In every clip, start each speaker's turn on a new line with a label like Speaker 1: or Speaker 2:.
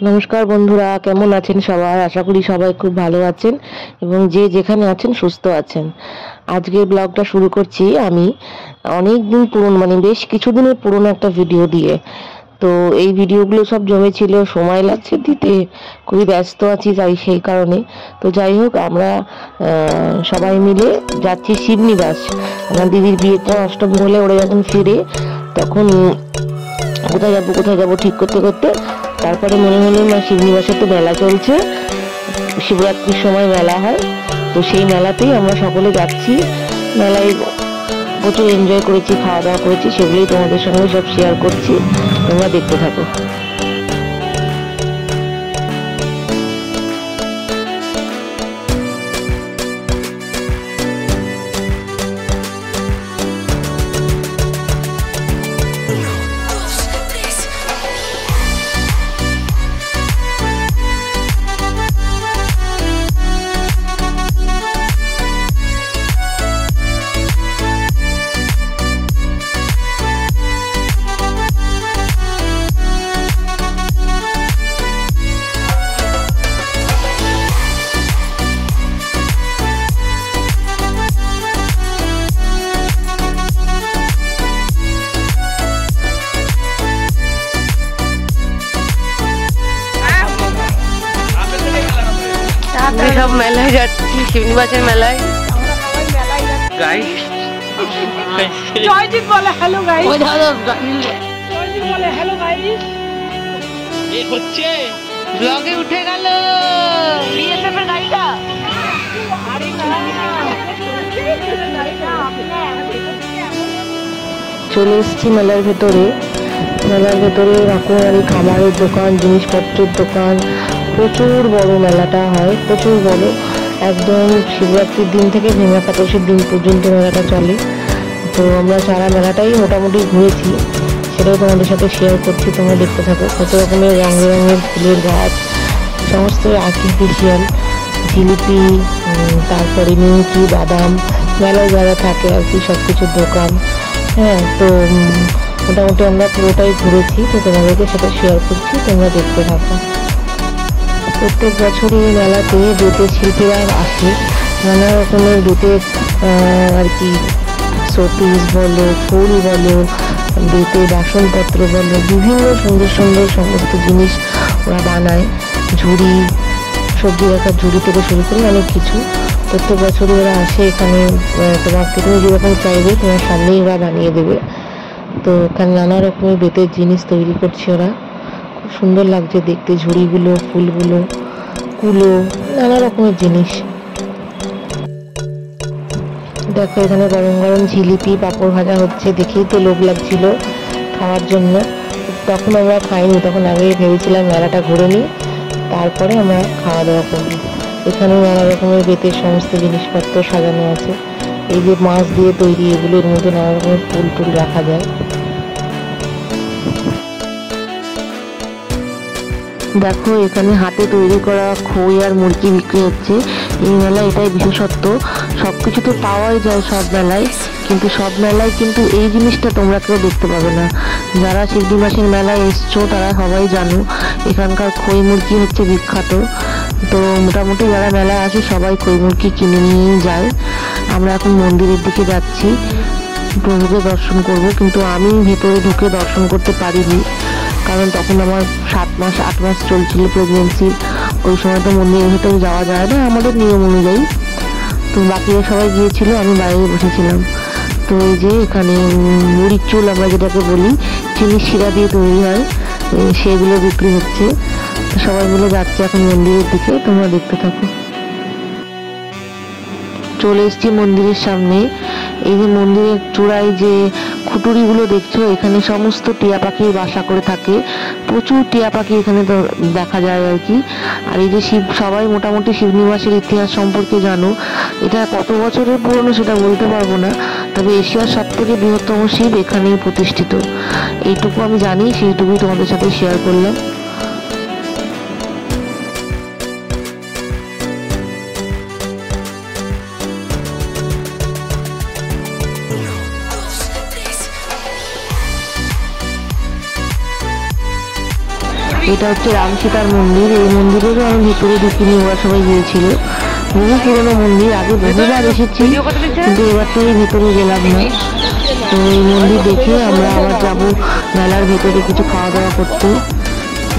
Speaker 1: নমস্কার বন্ধুরা, কেমন আছেন সবাই? আশা করি সবাই খুব ভালো আছেন এবং যে যেখানে আছেন সুস্থ আছেন। আজকের ব্লগটা শুরু করছি আমি অনেক দিন পুরনো, বেশ কিছুদিনের পুরনো একটা ভিডিও দিয়ে। তো এই ভিডিওগুলো সব জমেছিল, সময় লাগছে দিতে, খুবই ব্যস্ত আছি তাই সেই কারণে। তো যাই হোক, আমরা সবাই মিলে যাচ্ছি শিবনিবাস। আমার দিদির বিয়েটা অষ্টমী হলে ওরা যখন ফিরে তখন কোথায় যাবো ঠিক করতে করতে তারপরে মনে হলো না, শিবনিবাসে তো মেলা চলছে, শিবরাত্রির সময় মেলা হয়, তো সেই মেলাতেই আমরা সকলে যাচ্ছি। মেলায় প্রচুর এনজয় করেছি, খাওয়া দাওয়া করেছি, সেগুলোই তোমাদের সঙ্গে সব শেয়ার করছি, তোমরা দেখতে থাকো। সব মেলায় যাচ্ছি, শিবনিবাসের মেলায়।
Speaker 2: জয়জিৎ বলে হ্যালো গাইস। জয়জিৎ বলে হ্যালো গাইস।
Speaker 1: এই হচ্ছে ব্লগে উঠে গেল বিএসএফ এর গাড়িটা। চলে এসেছি মেলার ভেতরে। মেলার ভেতরে রকমারি খাবারের দোকান, জিনিসপত্রের দোকান, প্রচুর বড় মেলাটা হয়, প্রচুর বড়। একদম শিবরাত্রির দিন থেকে ভেঙা একাদশীর দিন পর্যন্ত মেলাটা চলে। তো আমরা সারা মেলাটাই মোটামুটি ঘুরেছি, সেটাও তোমাদের সাথে শেয়ার করছি, তোমরা দেখতে থাকো। কত রকমের রঙ বেরঙের ফুলের গাছ, সমস্ত আর্টিফিশিয়াল, জিলিপি, তারপরে নিমকি, বাদাম, মেলায় যারা থাকে আর কি সব কিছুর দোকান। হ্যাঁ, তো মোটামুটি আমরা পুরোটাই ঘুরেছি, তো তোমাদেরকে সেটা শেয়ার করছি, তোমরা দেখতে থাকো। প্রত্যেক বছরই এই মেলাতে বেতের শিল্পীরা আসে, নানা রকমের বেতের আর কি শোপিস বলো, ফুল বলো, বেতের বাসনপত্র বলো, বিভিন্ন সুন্দর সুন্দর সমস্ত জিনিস ওরা বানায়। ঝুড়ি, সবজি রাখার ঝুড়ি থেকে শুরু করে অনেক কিছু। প্রত্যেক বছরই ওরা আসে এখানে, তোমাকে তুমি যেরকম চাইবে তোমার সামনেই ওরা বানিয়ে দেবে। তো এখানে নানা রকমের বেতের জিনিস তৈরি করছে ওরা, খুব সুন্দর লাগছে দেখতে। ঝুড়িগুলো, ফুলগুলো, কুলো, নানা রকমের জিনিস। দেখো এখানে গরম গরম জিলিপি, পাঁপড় ভাজা হচ্ছে, দেখেই তো লোভ লাগছিল খাওয়ার জন্য। তখন আমরা খাইনি, তখন আগে ভেবেছিলাম মেলাটা ঘুরে নিই, তারপরে আমরা খাওয়া দাওয়া করবো। এখানে নানা রকমের বেতের সমস্ত জিনিসপত্র সাজানো আছে। এই যে মাছ দিয়ে তৈরি, এগুলোর মধ্যে নানা রকমের ফুল টুল রাখা যায়। দেখো এখানে হাতে তৈরি করা খই আর মুরগি বিক্রি হচ্ছে। এই মেলায় এটাই বিশেষত্ব, সবকিছু তো পাওয়াই যায় সব মেলায়, কিন্তু সব মেলায় কিন্তু এই জিনিসটা তোমরা কেউ দেখতে পাবে না। যারা শিবনিবাসের মেলায় এসছো তারা সবাই জানো এখানকার খই মুরগি হচ্ছে বিখ্যাত। তো মোটামুটি যারা মেলায় আসে সবাই খই মুরগি কিনে নিয়েই যায়। আমরা এখন মন্দিরের দিকে যাচ্ছি, প্রভুকে দর্শন করব, কিন্তু আমি ভেতরে ঢুকে দর্শন করতে পারিনি, কারণ তখন আমার 7 মাস 8 মাস চলছিল প্রেগনেন্সি। ওই সময় তো মন্দিরের ভেতরে যাওয়া যায় না আমাদের নিয়ম অনুযায়ী। তো বাকিরা সবাই গিয়েছিল, আমি বাইরে বসেছিলাম। তো এই যে এখানে মুড়ির চুল আমরা যেটাকে বলি, চিনির শিরা দিয়ে তৈরি হয়, সেগুলো বিক্রি হচ্ছে। সবাই মিলে যাচ্ছে এখন মন্দিরের দিকে, তোমরা দেখতে থাকো। চলে এসেছি মন্দিরের সামনে। এই যে মন্দিরের চূড়ায় যে খুঁটুরিগুলো দেখছো, এখানে সমস্ত টিয়া পাখির বাসা করে থাকে, প্রচুর টিয়া পাখি এখানে দেখা যায় আর কি। আর এই যে শিব, সবাই মোটামুটি শিবনিবাসের ইতিহাস সম্পর্কে জানো। এটা কত বছরের পুরনো সেটা বলতে পারবো না, তবে এশিয়ার সব থেকে বৃহত্তম শিব এখানেই প্রতিষ্ঠিত, এইটুকু আমি জানি, সেইটুকুই তোমাদের সাথে শেয়ার করলাম। এটা হচ্ছে রাম সীতার মন্দির। এই মন্দিরেরও আমি ভিতরে ঢুকিনি, ওরা সবাই গিয়েছিল। বহু পুরোনো মন্দির, আগে বহুবার এসেছি কিন্তু এবার তো এই ভিতরে গেলাম না। তো এই মন্দির দেখে আমরা আবার যাবো মেলার ভেতরে কিছু খাওয়া দাওয়া করতে।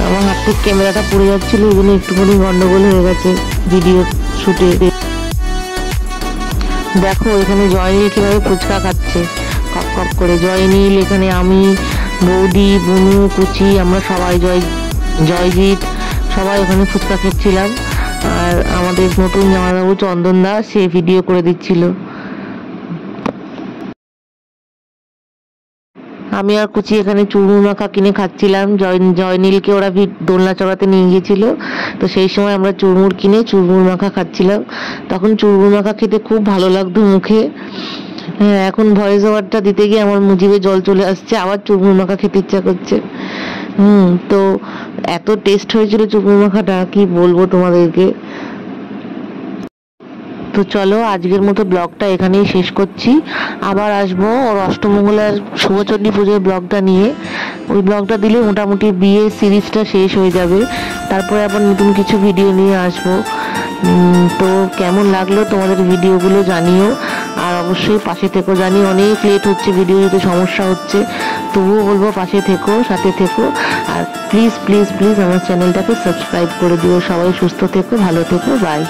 Speaker 1: আমার হাত থেকে ক্যামেরাটা পড়ে যাচ্ছিল, এই জন্য একটুখানি গন্ডগোল হয়ে গেছে ভিডিও শুটে। দেখো এখানে জয়নীল কিভাবে ফুচকা খাচ্ছে কপ কপ করে। জয়নীল, এখানে আমি, বৌদি, বুনু, কুচি, আমরা সবাই, জয়জিৎ সবাই ওখানে ফুচকা খেচ্ছিলাম। আর আমাদের নতুন জামাইবাবু চন্দন দাস সে ভিডিও করে দিচ্ছিল। আমি আর কুচি এখানে চুরমুর মাখা কিনে খাচ্ছিলাম। জয়নীলকে ওরা দোলনা চড়াতে নিয়ে গিয়েছিল, তো সেই সময় আমরা চুরমুর কিনে চুরমুর মাখা খাচ্ছিলাম। তখন চুরমুর মাখা খেতে খুব ভালো লাগতো মুখে। হ্যাঁ, এখন ভয়েস ওভারটা দিতে গিয়ে আমার মুজিবে জল চলে আসছে, আবার চুরমুর মাখা খেতে ইচ্ছা করছে। তো এত টেস্ট হয়েছিল চুরমুর মাখাটা, কি বলবো তোমাদেরকে। তো চলো আজকের মতো ব্লগটা এখানেই শেষ করছি। আবার আসবো ওর অষ্টমঙ্গলার শুভচণ্ডী পুজোর ব্লগটা নিয়ে। ওই ব্লগটা দিলে মোটামুটি বিয়ের সিরিজটা শেষ হয়ে যাবে, তারপরে আবার নতুন কিছু ভিডিও নিয়ে আসবো। তো কেমন লাগলো তোমাদের ভিডিওগুলো জানিও, আর অবশ্যই পাশে থেকো। জানি অনেক লেট হচ্ছে, ভিডিও দিতে সমস্যা হচ্ছে, তবুও বলবো পাশে থেকো, সাথে থেকো। আর প্লিজ প্লিজ প্লিজ আমার চ্যানেলটাকে সাবস্ক্রাইব করে দিও। সবাই সুস্থ থেকো, ভালো থেকো, বাই।